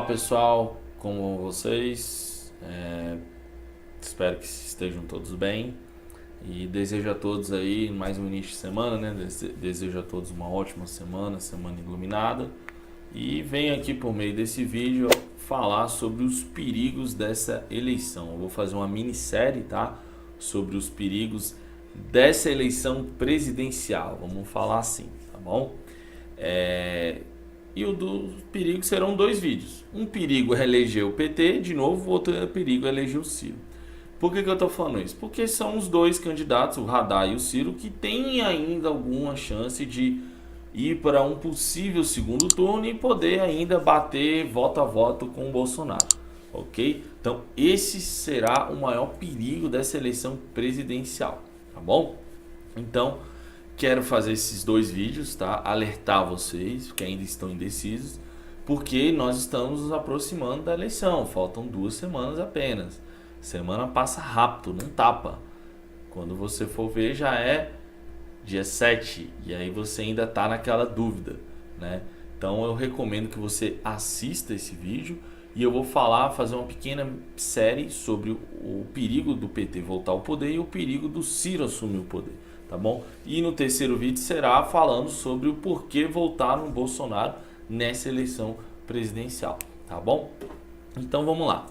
pessoal, como vocês? Espero que estejam todos bem e desejo a todos aí mais um início de semana, né? Desejo a todos uma ótima semana, semana iluminada, e venho aqui por meio desse vídeo falar sobre os perigos dessa eleição. Eu vou fazer uma minissérie, tá? Sobre os perigos dessa eleição presidencial, vamos falar assim, tá bom? E o dos perigos serão dois vídeos. Um perigo é eleger o PT, de novo, outro perigo é eleger o Ciro. Por que eu estou falando isso? Porque são os dois candidatos, o Haddad e o Ciro, que têm ainda alguma chance de ir para um possível segundo turno e poder ainda bater voto a voto com o Bolsonaro. Ok? Então esse será o maior perigo dessa eleição presidencial, tá bom? Então quero fazer esses dois vídeos, tá? Alertar vocês que ainda estão indecisos, porque nós estamos nos aproximando da eleição. Faltam 2 semanas apenas. Semana passa rápido, não tapa. Quando você for ver, já é dia 7 e aí você ainda está naquela dúvida, né? Então eu recomendo que você assista esse vídeo e eu vou fazer uma pequena série sobre o perigo do PT voltar ao poder e o perigo do Ciro assumir o poder. Tá bom? E no terceiro vídeo será falando sobre o porquê votar no Bolsonaro nessa eleição presidencial, tá bom? Então vamos lá.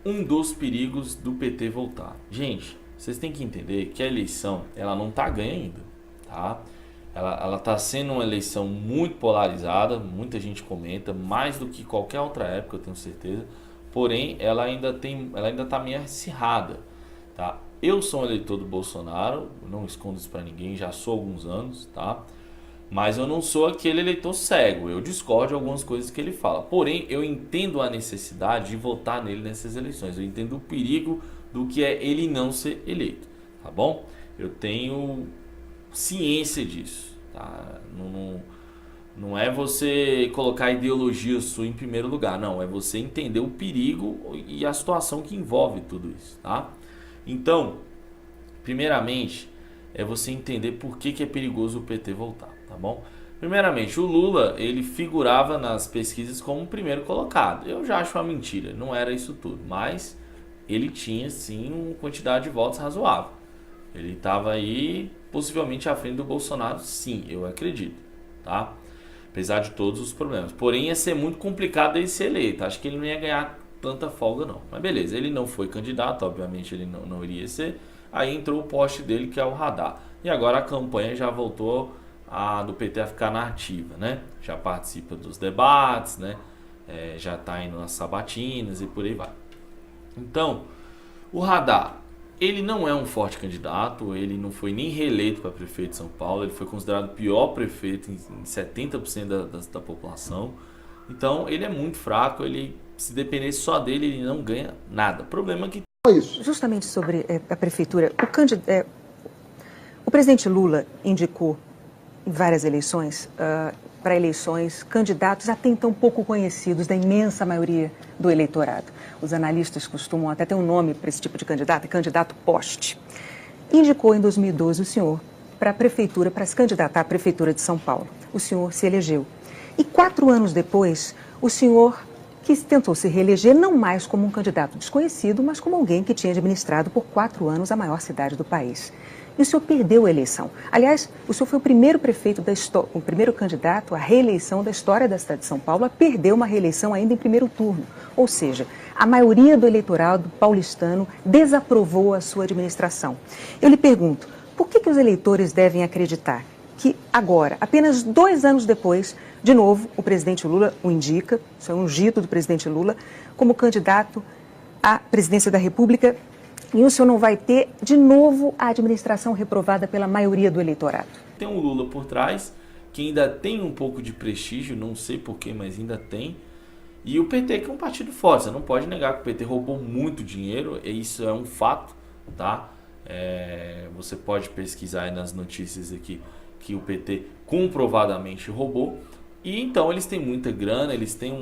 Um dos perigos do PT voltar. Gente, vocês têm que entender que a eleição, ela não tá ganha ainda, tá? Ela tá sendo uma eleição muito polarizada, muita gente comenta, mais do que qualquer outra época, eu tenho certeza. Porém, ela ainda tá meio acirrada, tá? Eu sou um eleitor do Bolsonaro, não escondo isso pra ninguém, já sou há alguns anos, tá? Mas eu não sou aquele eleitor cego, eu discordo de algumas coisas que ele fala. Porém, eu entendo a necessidade de votar nele nessas eleições, eu entendo o perigo do que é ele não ser eleito, tá bom? Eu tenho ciência disso, tá? Não é você colocar a ideologia sua em primeiro lugar, não, é você entender o perigo e a situação que envolve tudo isso, tá? Então, primeiramente, é você entender por que é perigoso o PT voltar, tá bom? Primeiramente, o Lula, ele figurava nas pesquisas como o primeiro colocado. Eu já acho uma mentira, não era isso tudo, mas ele tinha sim uma quantidade de votos razoável. Ele estava aí possivelmente à frente do Bolsonaro, sim, eu acredito, tá? Apesar de todos os problemas. Porém, ia ser muito complicado ele ser eleito. Acho que ele não ia ganhar tanta folga não. Mas beleza, ele não foi candidato, obviamente ele não iria ser. Aí entrou o poste dele, que é o Haddad. E agora a campanha já voltou do PT a ficar na ativa, né? Já participa dos debates, né? Já está indo nas sabatinas e por aí vai. Então, o Haddad, ele não é um forte candidato, ele não foi nem reeleito para prefeito de São Paulo, ele foi considerado o pior prefeito em 70% da população. Então, ele é muito fraco, se dependesse só dele, ele não ganha nada. O problema é que... Justamente sobre a prefeitura, o presidente Lula indicou em várias eleições, para eleições, candidatos até então pouco conhecidos da imensa maioria do eleitorado. Os analistas costumam até ter um nome para esse tipo de candidato, candidato poste. Indicou em 2012 o senhor para a prefeitura, para se candidatar à prefeitura de São Paulo. O senhor se elegeu. E 4 anos depois, o senhor tentou se reeleger não mais como um candidato desconhecido, mas como alguém que tinha administrado por 4 anos a maior cidade do país. E o senhor perdeu a eleição. Aliás, o senhor foi o primeiro prefeito o primeiro candidato à reeleição da história da cidade de São Paulo a perder uma reeleição ainda em primeiro turno. Ou seja, a maioria do eleitorado paulistano desaprovou a sua administração. Eu lhe pergunto, por que os eleitores devem acreditar que agora, apenas 2 anos depois, de novo, o presidente Lula o indica, isso é um ungido do presidente Lula, como candidato à presidência da República, e o senhor não vai ter, de novo, a administração reprovada pela maioria do eleitorado? Tem um Lula por trás, que ainda tem um pouco de prestígio, não sei porquê, mas ainda tem. E o PT, que é um partido forte, você não pode negar que o PT roubou muito dinheiro, e isso é um fato, tá? Você pode pesquisar aí nas notícias aqui que o PT comprovadamente roubou. E então eles têm muita grana, eles têm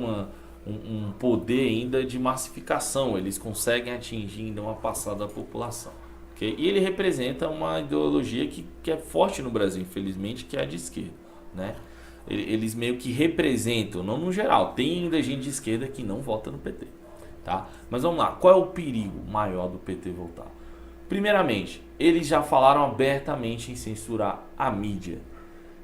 um poder ainda de massificação, eles conseguem atingir ainda uma parcela da população, okay? E ele representa uma ideologia que é forte no Brasil, infelizmente, que é a de esquerda, né? eles meio que representam, não no geral, tem ainda gente de esquerda que não vota no PT, tá? Mas vamos lá, qual é o perigo maior do PT voltar? Primeiramente, eles já falaram abertamente em censurar a mídia.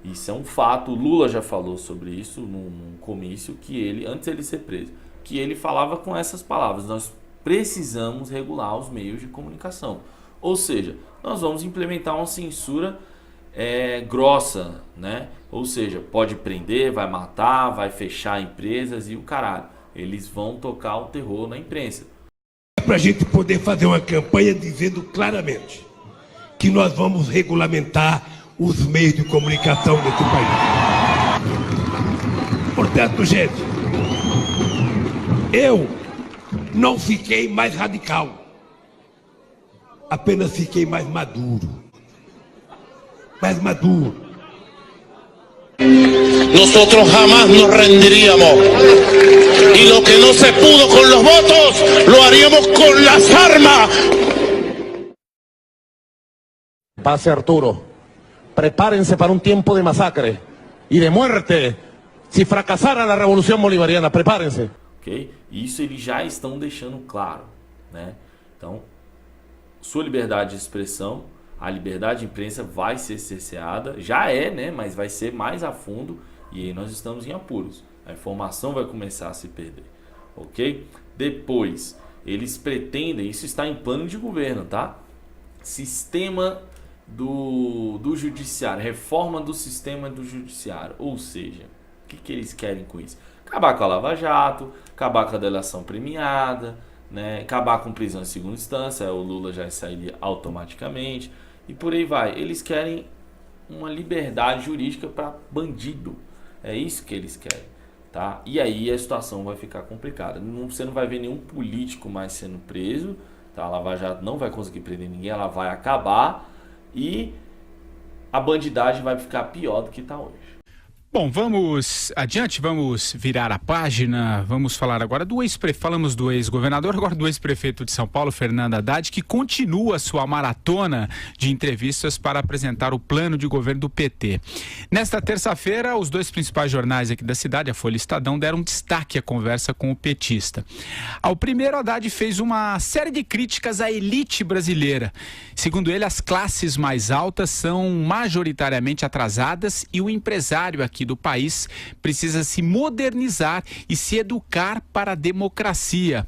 Isso é um fato, o Lula já falou sobre isso num comício, que ele, antes de ele ser preso, que ele falava com essas palavras: nós precisamos regular os meios de comunicação. Ou seja, nós vamos implementar uma censura grossa, né? Ou seja, pode prender, vai matar, vai fechar empresas e o caralho. Eles vão tocar o terror na imprensa. É para a gente poder fazer uma campanha dizendo claramente que nós vamos regulamentar os meios de comunicação desse país. Portanto, gente, eu não fiquei mais radical, apenas fiquei mais maduro. Nosotros jamás nos rendiríamos y lo que no se pudo con los votos lo haríamos con las armas. Pase Arturo, prepárense para un tiempo de masacre y de muerte si fracasara la revolución bolivariana, prepárense. Ok? Isso eles já estão deixando claro, né? Então, sua liberdade de expressão, a liberdade de imprensa vai ser cerceada, já é, né? Mas vai ser mais a fundo e aí nós estamos em apuros. A informação vai começar a se perder, ok? Depois, eles pretendem, isso está em plano de governo, tá? Sistema do judiciário, reforma do sistema do judiciário, ou seja, o que eles querem com isso? Acabar com a Lava Jato, acabar com a delação premiada, né? Acabar com prisão em segunda instância, o Lula já sairia automaticamente e por aí vai. Eles querem uma liberdade jurídica para bandido, é isso que eles querem, tá? E aí a situação vai ficar complicada. Você não vai ver nenhum político mais sendo preso, tá? A Lava Jato não vai conseguir prender ninguém, ela vai acabar e a bandidagem vai ficar pior do que está hoje. Bom, vamos adiante, vamos virar a página, vamos falar agora do falamos do ex-governador, agora do ex-prefeito de São Paulo, Fernando Haddad, que continua sua maratona de entrevistas para apresentar o plano de governo do PT. Nesta terça-feira, os dois principais jornais aqui da cidade, a Folha e o Estadão, deram destaque à conversa com o petista. Ao primeiro, Haddad fez uma série de críticas à elite brasileira. Segundo ele, as classes mais altas são majoritariamente atrasadas e o empresário aqui do país precisa se modernizar e se educar para a democracia.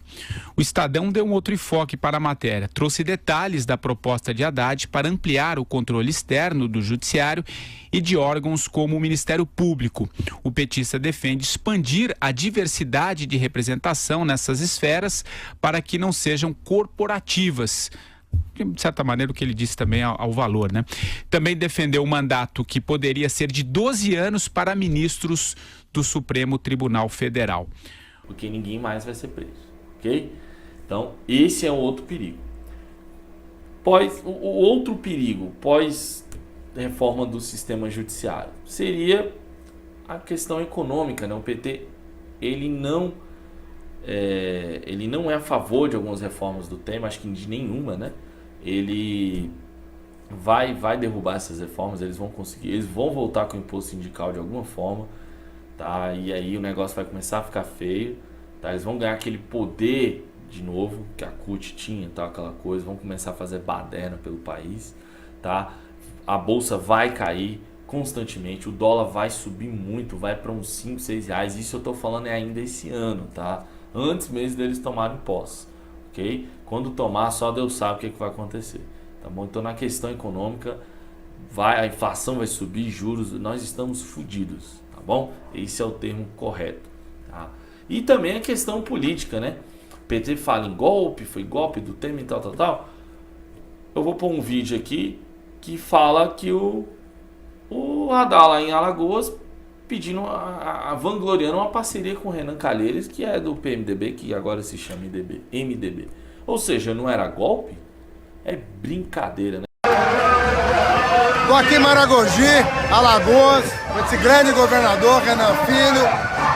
O Estadão deu um outro enfoque para a matéria, trouxe detalhes da proposta de Haddad para ampliar o controle externo do judiciário e de órgãos como o Ministério Público. O petista defende expandir a diversidade de representação nessas esferas para que não sejam corporativas. De certa maneira, o que ele disse também ao valor, né? Também defendeu um mandato que poderia ser de 12 anos para ministros do Supremo Tribunal Federal. Porque ninguém mais vai ser preso, ok? Então, esse é um outro perigo. O outro perigo, pós-reforma do sistema judiciário, seria a questão econômica, né? O PT, ele não é a favor de algumas reformas do tema, acho que de nenhuma, né? Ele vai derrubar essas reformas, eles vão voltar com o imposto sindical de alguma forma, tá? E aí o negócio vai começar a ficar feio, tá? Eles vão ganhar aquele poder de novo que a CUT tinha, tá? Aquela coisa, vão começar a fazer baderna pelo país, tá? A bolsa vai cair constantemente, o dólar vai subir muito, vai para uns 5, 6 reais, isso eu tô falando ainda esse ano, tá? Antes mesmo deles tomarem posse, ok? Quando tomar, só Deus sabe o que vai acontecer, tá bom? Então, na questão econômica, a inflação vai subir, juros, nós estamos fodidos, tá bom? Esse é o termo correto, tá? E também a questão política, né? O PT fala em golpe, foi golpe do Temer e tal. Eu vou pôr um vídeo aqui que fala que o Haddad lá em Alagoas pedindo, vangloriando uma parceria com o Renan Calheiros, que é do PMDB, que agora se chama MDB. Ou seja, não era golpe? É brincadeira, né? Estou aqui em Maragogi, Alagoas, com esse grande governador, Renan Filho,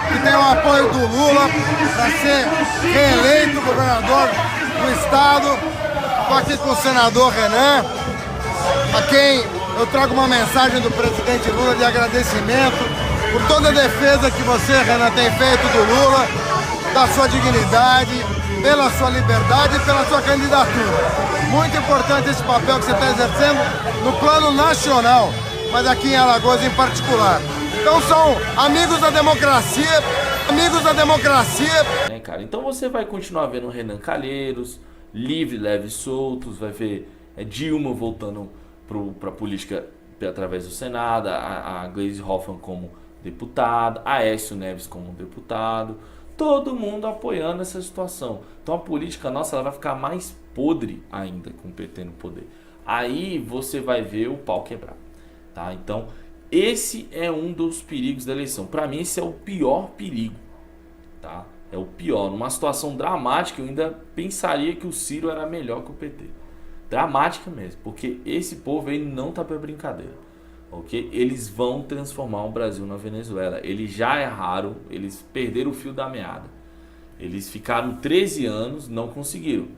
que tem o apoio do Lula para ser reeleito governador do estado. Estou aqui com o senador Renan, a quem eu trago uma mensagem do presidente Lula de agradecimento por toda a defesa que você, Renan, tem feito do Lula, da sua dignidade, pela sua liberdade e pela sua candidatura. Muito importante esse papel que você está exercendo no plano nacional, mas aqui em Alagoas em particular. Então são amigos da democracia, cara, então você vai continuar vendo Renan Calheiros, livre, leve e soltos, vai ver Dilma voltando para a política através do Senado, a Gleisi Hoffmann como deputada, Aécio Neves como deputado, todo mundo apoiando essa situação. Então a política nossa ela vai ficar mais podre ainda com o PT no poder. Aí você vai ver o pau quebrar, tá? Então esse é um dos perigos da eleição. Para mim esse é o pior perigo, tá? É o pior. Numa situação dramática eu ainda pensaria que o Ciro era melhor que o PT. Dramática mesmo, porque esse povo ele não tá para brincadeira, ok? Eles vão transformar o Brasil na Venezuela. Eles já erraram, eles perderam o fio da meada. Eles ficaram 13 anos, não conseguiram,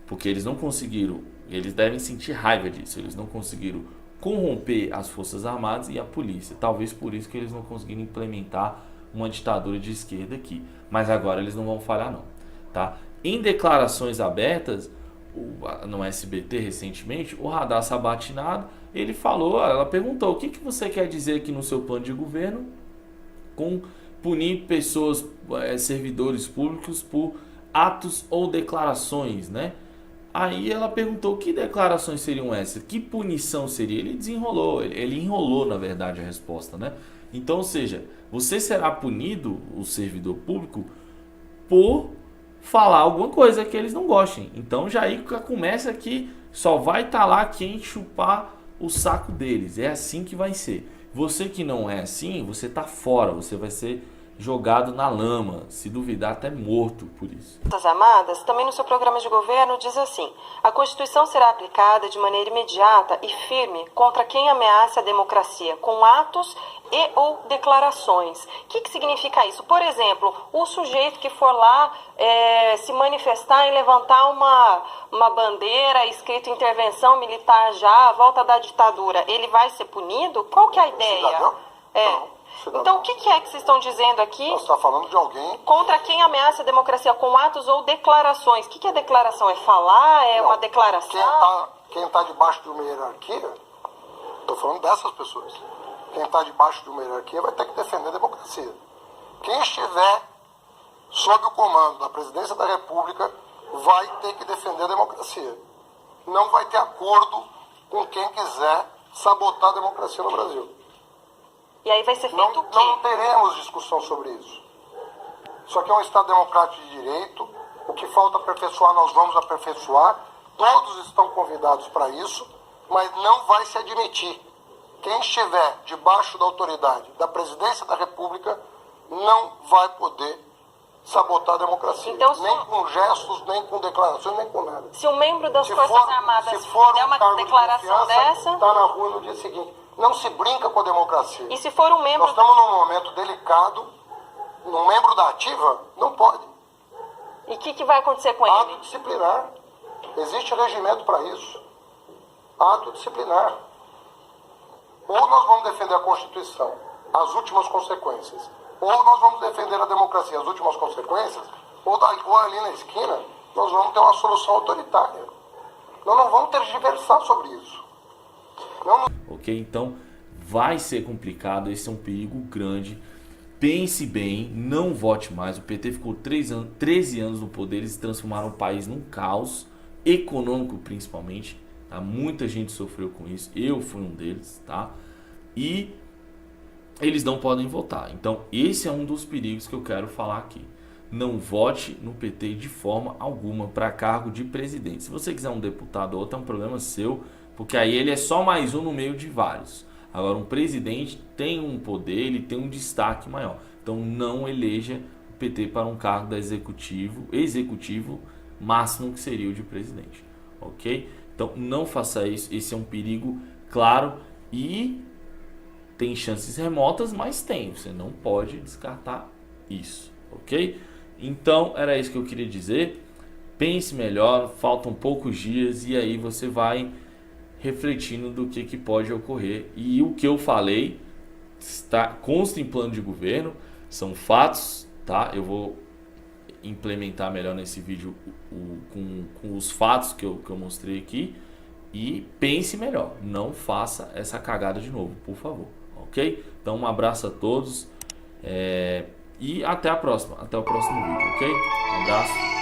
porque eles não conseguiram, eles devem sentir raiva disso, eles não conseguiram corromper as Forças Armadas e a polícia. Talvez por isso que eles não conseguiram implementar uma ditadura de esquerda aqui. Mas agora eles não vão falhar não, tá? Em declarações abertas, no SBT recentemente, o Radar Sabatinado, ele falou, ela perguntou, o que você quer dizer aqui no seu plano de governo com punir pessoas, servidores públicos por atos ou declarações, né? Aí ela perguntou que declarações seriam essas, que punição seria? Ele desenrolou, ele enrolou na verdade a resposta, né? Então, ou seja, você será punido, o servidor público, por falar alguma coisa que eles não gostem. Então já aí começa que só vai estar lá quem chupar o saco deles. É assim que vai ser. Você que não é assim, você tá fora, você vai ser jogado na lama, se duvidar até morto por isso. Forças Armadas, também no seu programa de governo, diz assim: a Constituição será aplicada de maneira imediata e firme contra quem ameaça a democracia, com atos e ou declarações. O que significa isso? Por exemplo, o sujeito que for lá se manifestar e levantar uma bandeira escrito intervenção militar já, volta da ditadura, ele vai ser punido? Qual que é a ideia? Cidadão? Então, o que é que vocês estão dizendo aqui? Você está falando de alguém... Contra quem ameaça a democracia com atos ou declarações. O que é declaração? É falar? É uma declaração? Quem está debaixo de uma hierarquia, estou falando dessas pessoas, quem está debaixo de uma hierarquia vai ter que defender a democracia. Quem estiver sob o comando da presidência da República vai ter que defender a democracia. Não vai ter acordo com quem quiser sabotar a democracia no Brasil. E aí vai ser feito o quê? Não teremos discussão sobre isso. Isso aqui é um Estado democrático de direito. O que falta aperfeiçoar, nós vamos aperfeiçoar. Todos estão convidados para isso, mas não vai se admitir. Quem estiver debaixo da autoridade da presidência da República não vai poder sabotar a democracia. Então, nem com gestos, nem com declarações, nem com nada. Se um membro das Forças Armadas der uma declaração dessa... Está na rua no dia seguinte. Não se brinca com a democracia. E se for um membro... Nós estamos num momento delicado. Um membro da ativa não pode. E o que vai acontecer com ele? Ato disciplinar. Existe regimento para isso. Ato disciplinar. Ou nós vamos defender a Constituição, as últimas consequências. Ou nós vamos defender a democracia, as últimas consequências. Ou ali na esquina, nós vamos ter uma solução autoritária. Nós não vamos tergiversar sobre isso. Ok? Então vai ser complicado, esse é um perigo grande. Pense bem, não vote mais. O PT ficou 13 anos no poder, eles transformaram o país num caos econômico principalmente, tá? Muita gente sofreu com isso, eu fui um deles, tá? E eles não podem votar. Então esse é um dos perigos que eu quero falar aqui. Não vote no PT de forma alguma para cargo de presidente. Se você quiser um deputado ou outro, é um problema seu, porque aí ele é só mais um no meio de vários. Agora, um presidente tem um poder, ele tem um destaque maior. Então, não eleja o PT para um cargo da executivo máximo, que seria o de presidente. Ok? Então, não faça isso. Esse é um perigo claro e tem chances remotas, mas tem. Você não pode descartar isso. Ok? Então, era isso que eu queria dizer. Pense melhor, faltam poucos dias e aí você vai refletindo do que pode ocorrer. E o que eu falei consta em plano de governo, são fatos, tá? Eu vou implementar melhor nesse vídeo com os fatos que eu mostrei aqui. E pense melhor, não faça essa cagada de novo, por favor, ok? Então um abraço a todos e até a próxima, até o próximo vídeo, ok? Um abraço.